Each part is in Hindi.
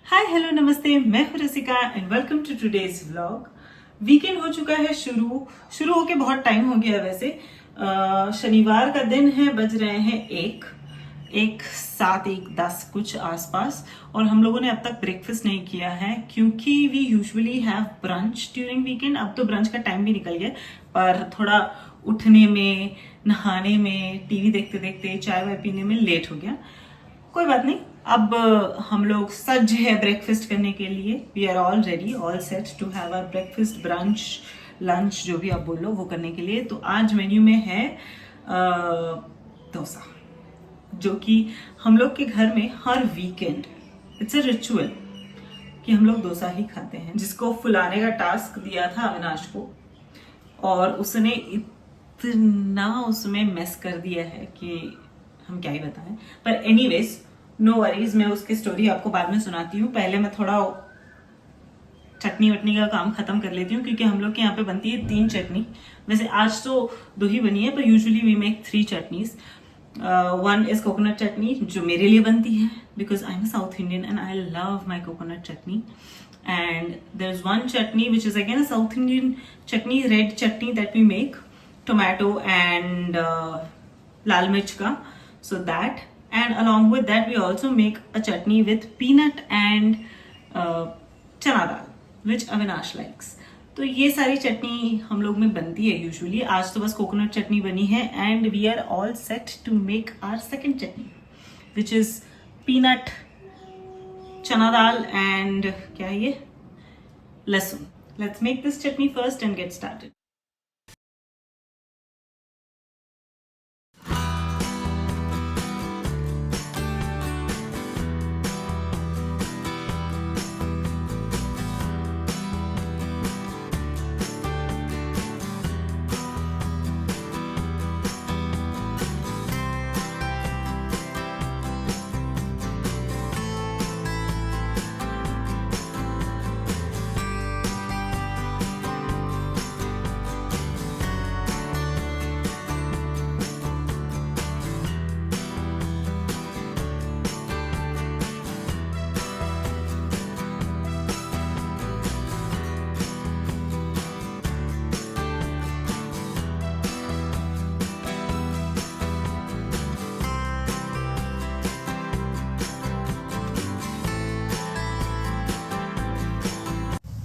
हाय हेलो नमस्ते, मैं हूं Rasika and welcome to today's vlog. Weekend हो चुका है शुरू होके बहुत टाइम हो गया है वैसे। शनिवार का दिन है, बज रहे हैं एक 7 1 10 कुछ आसपास, और हम लोगों ने अब तक ब्रेकफास्ट नहीं किया है क्योंकि we usually have brunch during weekend. अब तो ब्रंच का टाइम भी निकल गया, पर थोड़ा उठने में, नहाने में, टीवी देखते देखते, चाय वाय पीने में लेट हो गया। कोई बात नहीं, अब हम लोग सज्ज है ब्रेकफास्ट करने के लिए। We are all ready, all set to have our breakfast, brunch, lunch, जो भी आप बोलो वो करने के लिए। तो आज मेन्यू में है डोसा, जो कि हम लोग के घर में हर वीकेंड इट्स अ रिचुअल कि हम लोग डोसा ही खाते हैं। जिसको फुलाने का टास्क दिया था अविनाश को, और उसने इतना उसमें मेस कर दिया है कि हम क्या ही बताएं। पर एनीवेज, नो वरीज, मैं उसकी स्टोरी आपको बाद में सुनाती हूँ। पहले मैं थोड़ा चटनी वटनी का काम खत्म कर लेती हूँ, क्योंकि हम लोग के यहाँ पे बनती है 3 चटनी। वैसे आज तो 2 ही बनी है, पर usually we make 3 chutneys. One is coconut chutney, जो मेरे लिए बनती है because I am a South Indian and I love my coconut chutney. And there's one chutney which is again a South Indian chutney, red chutney that we make, tomato and lal mirch ka. So that, and along with that we also make a chutney with peanut and chana dal, which Avinash likes. तो ये सारी चटनी हम लोग में बनती है यूजुअली। आज तो बस कोकोनट चटनी बनी है, and we are all set to make our second chutney, which is peanut, chana dal and क्या है ये, लहसुन। Let's make this chutney first and get started.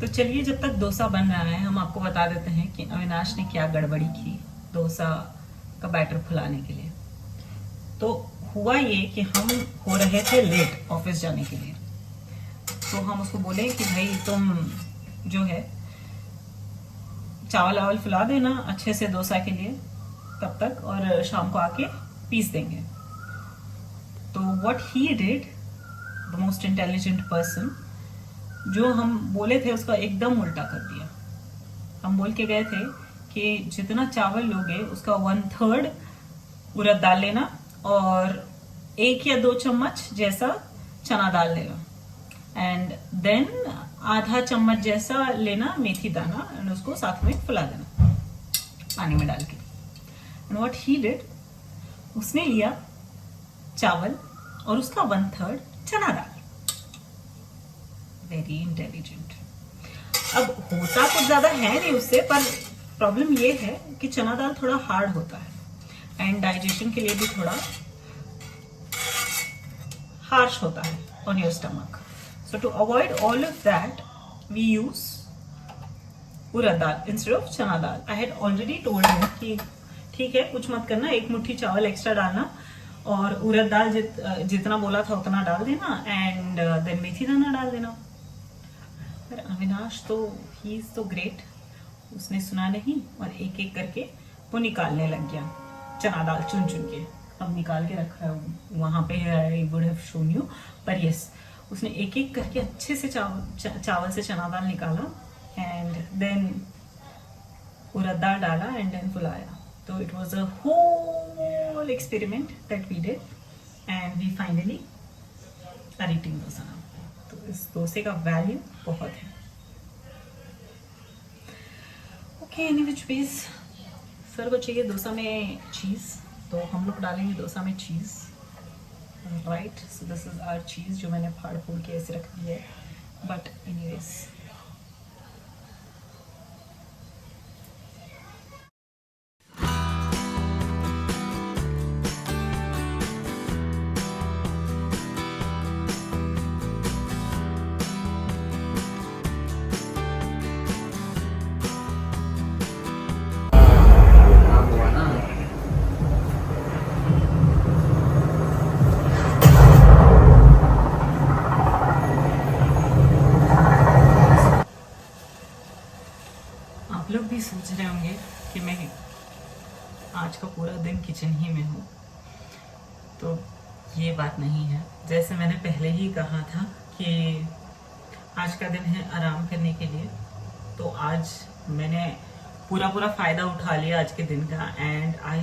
तो चलिए, जब तक डोसा बन रहा है हम आपको बता देते हैं कि अविनाश ने क्या गड़बड़ी की डोसा का बैटर फुलाने के लिए। तो हुआ ये कि हम हो रहे थे लेट ऑफिस जाने के लिए, तो हम उसको बोले कि भाई तुम जो है चावल वावल फुला देना अच्छे से डोसा के लिए तब तक, और शाम को आके पीस देंगे। तो what he did, the most intelligent person, जो हम बोले थे उसका एकदम उल्टा कर दिया। हम बोल के गए थे कि जितना चावल लोगे उसका 1/3 उड़द दाल लेना, और 1 या 2 चम्मच जैसा चना दाल लेना, एंड देन आधा चम्मच जैसा लेना मेथी दाना, एंड उसको साथ में फुला देना पानी में डाल के। एंड व्हाट ही डिड, उसने लिया चावल और उसका 1/3 चना दाल। Very intelligent. अब होता कुछ ज्यादा है नहीं उससे, पर प्रॉब्लम ये है कि चना दाल थोड़ा हार्ड होता है एंड डाइजेशन के लिए भी थोड़ा हार्श होता है on your stomach. So to avoid all of that we use urad dal instead of chana dal. I had already told him कि ठीक है, कुछ मत करना, 1 मुट्ठी चावल एक्स्ट्रा डालना, और उड़द दाल जितना बोला था उतना डाल देना, एंड देन मेथी दाना डाल देना। पर अविनाश तो ही इज तो ग्रेट, उसने सुना नहीं और एक एक करके वो निकालने लग गया चना दाल चुन चुन के। अब निकाल के रखा है वहां पे, I would have shown you, पर यस, उसने एक एक करके अच्छे से चावल से चना दाल निकाला, एंड देन उड़द दाल डाला, एंड देन फुलाया। तो it was a whole experiment that we did, and we finally are eating dosa now. तो इस डोसे का वैल्यू बहुत है। Okay, any which ways, sir को चाहिए डोसा में चीज़, तो हम लोग डालेंगे डोसा में cheese. Right. So this is our cheese जो मैंने फाड़ फूड़ के ऐसे रख दी है, बट एनीवेज आप लोग भी सोच रहे होंगे कि मैं आज का पूरा दिन किचन ही में हूँ, तो ये बात नहीं है। जैसे मैंने पहले ही कहा था कि आज का दिन है आराम करने के लिए, तो आज मैंने पूरा फ़ायदा उठा लिया आज के दिन का, and I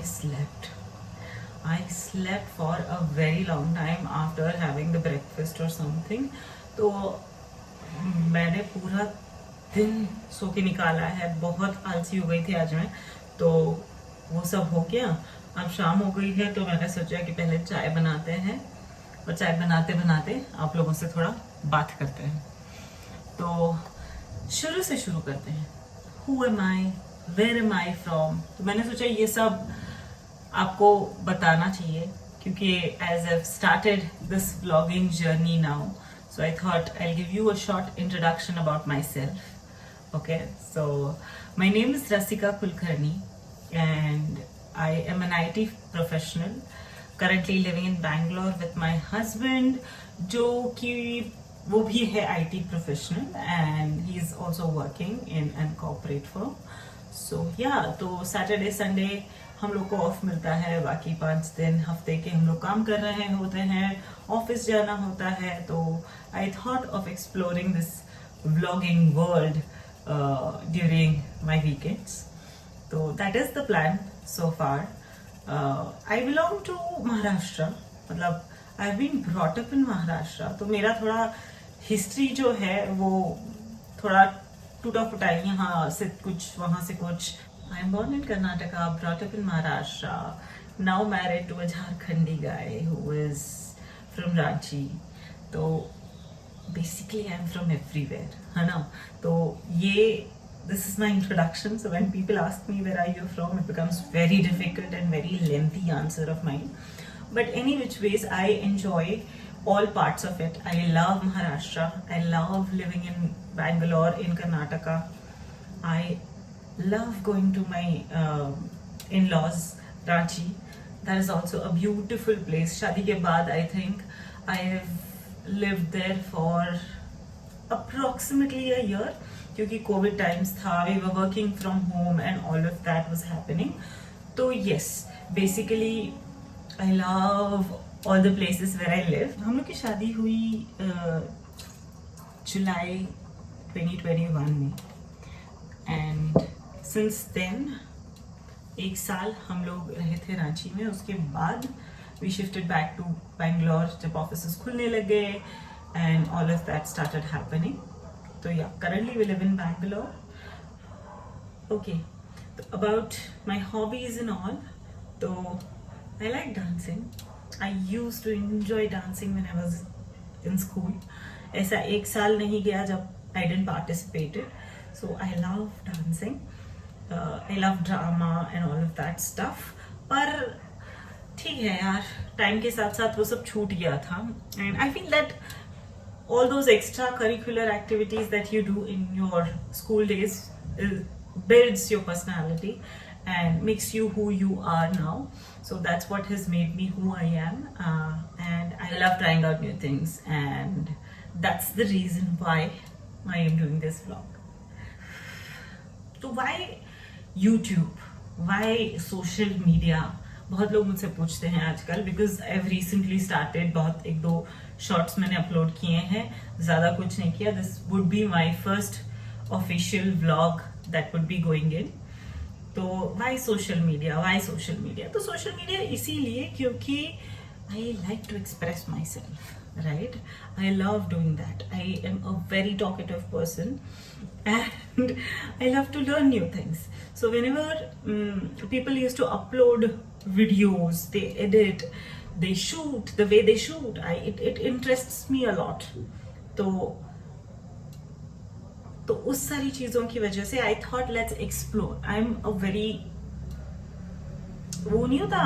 slept for a very long time after having the breakfast or something। तो मैंने पूरा दिन सो के निकाला है, बहुत आलसी हो गई थी आज मैं, तो वो सब हो गया। अब शाम हो गई है, तो मैंने सोचा कि पहले चाय बनाते हैं, और चाय बनाते बनाते आप लोगों से थोड़ा बात करते हैं। तो शुरू से शुरू करते हैं। Who am I? Where am I from? तो मैंने सोचा ये सब आपको बताना चाहिए, क्योंकि as I've started this vlogging journey now, so I thought I'll give you a short introduction about myself. Okay, so my name is Rasika Kulkarni and I am an IT professional currently living in Bangalore with my husband, जो कि वो भी है IT professional and he is also working in an corporate firm. So yeah, तो Saturday Sunday हम लोग को ऑफ मिलता है, बाकी 5 दिन हफ्ते के हम लोग काम कर रहे होते हैं, ऑफिस जाना होता है। तो I thought of exploring this vlogging world during my weekends. So that is the plan so far. I belong to Maharashtra, मतलब I've been brought up in Maharashtra, तो मेरा थोड़ा हिस्ट्री जो है वो थोड़ा टूटा फुटा है, यहाँ से कुछ वहाँ से कुछ। I am born in Karnataka, brought up in Maharashtra, now married to a Jharkhandi guy who is from Ranchi. तो basically I'm from everywhere, है ना। तो ये this is my introduction. So when people ask me where are you from, it becomes very difficult and very lengthy answer of mine. But any which ways, I enjoy all parts of it. I love Maharashtra. I love living in Bangalore in Karnataka. I love going to my in-laws, Ranchi. That is also a beautiful place. Shadi ke baad, I think I have lived there for approximately a year, क्योंकि कोविड टाइम्स था, we were working from home and all of that was happening. तो yes, basically I love all the places where I live. हम लोग की शादी हुई जुलाई 2021 में, एंड सिंस देन 1 साल हम लोग रहे थे रांची में। उसके बाद we shifted back to Bangalore जब ऑफिस खुलने लगे and all of that started happening. So yeah, currently we live in Bangalore. Okay, so about my hobbies and all. So I like dancing. I used to enjoy dancing when I was in school. ऐसा 1 साल नहीं गया जब I didn't participate it. So I love dancing. I love drama and all of that stuff. पर ठीक है यार, टाइम के साथ साथ वो सब छूट गया था, and I feel that all those extracurricular activities that you do in your school days builds your personality and makes you who you are now. So that's what has made me who I am, and I love trying out new things, and that's the reason why I am doing this vlog. So why YouTube? Why social media? बहुत लोग मुझसे पूछते हैं आजकल, because I have recently started, बहुत 1-2 शॉर्ट्स मैंने अपलोड किए हैं, ज़्यादा कुछ नहीं किया। This would be my first official vlog that would be going in. तो वाई सोशल मीडिया? तो सोशल मीडिया इसीलिए क्योंकि I like to express myself, right? I love doing that. I am a very talkative person and I love to learn new things. So whenever people used to upload videos, they edit, they shoot, the way they shoot, it interests me a lot. तो उस सारी चीजों की वजह से I thought let's explore. I am a very, वो नहीं होता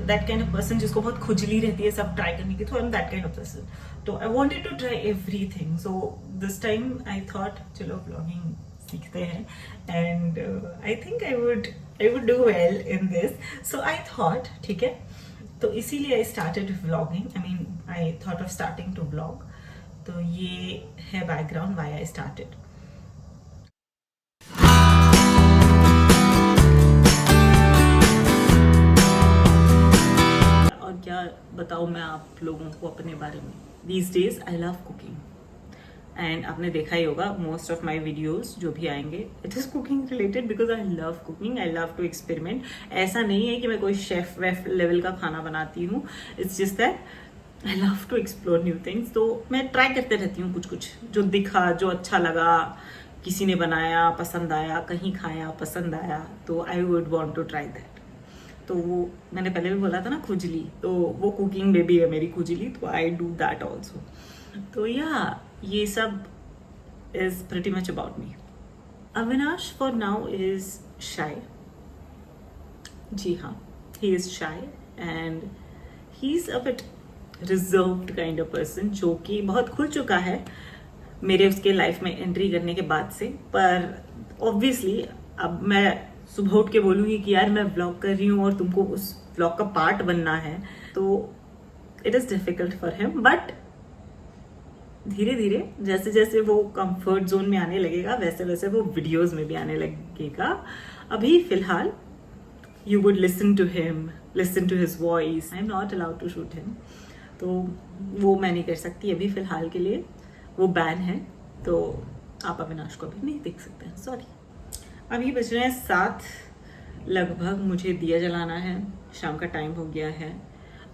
दैट काइंड ऑफ पर्सन जिसको बहुत खुजली रहती है सब ट्राई करने की, तो I am that kind of person. तो I wanted to try everything. So this time I thought चलो ब्लॉगिंग सीखते हैं, and I think I would do well in this. So I thought ठीक है, तो इसीलिए I started vlogging. I thought of starting to vlog. तो ये है बैकग्राउंड व्हाई आई स्टार्टेड. और क्या बताऊँ मैं आप लोगों को अपने बारे में. These days I love cooking, and आपने देखा ही होगा मोस्ट ऑफ माई वीडियोज जो भी आएंगे it is cooking related, because I love cooking, I love to experiment. ऐसा नहीं है कि मैं कोई शेफ वेफ लेवल का खाना बनाती हूँ, it's just that I love to explore new things. तो मैं ट्राई करते रहती हूँ कुछ जो दिखा, जो अच्छा लगा, किसी ने बनाया पसंद आया, कहीं खाया पसंद आया, तो I would want to try that. तो वो मैंने पहले भी बोला था ना खुजली, तो वो कुकिंग में भी है मेरी खुजली, तो आई डू दैट ऑल्सो. तो या ये सब is pretty much about me. Avinash for now is shy. जी हाँ, he is shy and he is a bit reserved kind of person, जो कि बहुत खुल चुका है मेरे उसके लाइफ में एंट्री करने के बाद से. पर ऑब्वियसली अब मैं सुबह उठ के बोलूंगी कि यार मैं व्लॉग कर रही हूँ और तुमको उस व्लॉग का पार्ट बनना है, तो it is difficult for him. But धीरे धीरे जैसे जैसे वो कंफर्ट जोन में आने लगेगा वैसे वैसे वो वीडियोस में भी आने लगेगा. अभी फिलहाल you would listen to him, listen to his voice. I am not allowed to shoot him, तो वो मैं नहीं कर सकती अभी फिलहाल के लिए, वो बैन है. तो आप अविनाश को अभी नहीं देख सकते हैं, सॉरी. अभी बज रहे हैं 7 लगभग, मुझे दिया जलाना है, शाम का टाइम हो गया है.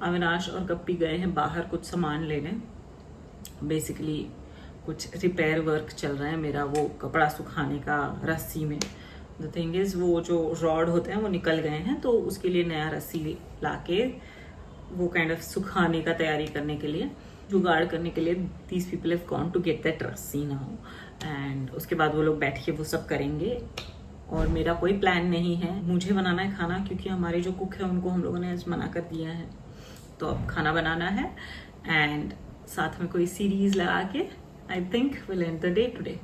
अविनाश और गप्पी गए हैं बाहर कुछ सामान लेने. बेसिकली कुछ रिपेयर वर्क चल रहा है मेरा, वो कपड़ा सुखाने का रस्सी में. द थिंग इज वो जो रॉड होते हैं वो निकल गए हैं, तो उसके लिए नया रस्सी लाके वो काइंड ऑफ सुखाने का तैयारी करने के लिए, जुगाड़ करने के लिए these people have gone to get that rassi now. And उसके बाद वो लोग बैठ के वो सब करेंगे. और मेरा कोई प्लान नहीं है, मुझे बनाना है खाना, क्योंकि हमारे जो कुक है उनको हम लोगों ने आज मना कर दिया है. तो अब खाना बनाना है एंड साथ में कोई सीरीज लगा के I think will and the day today.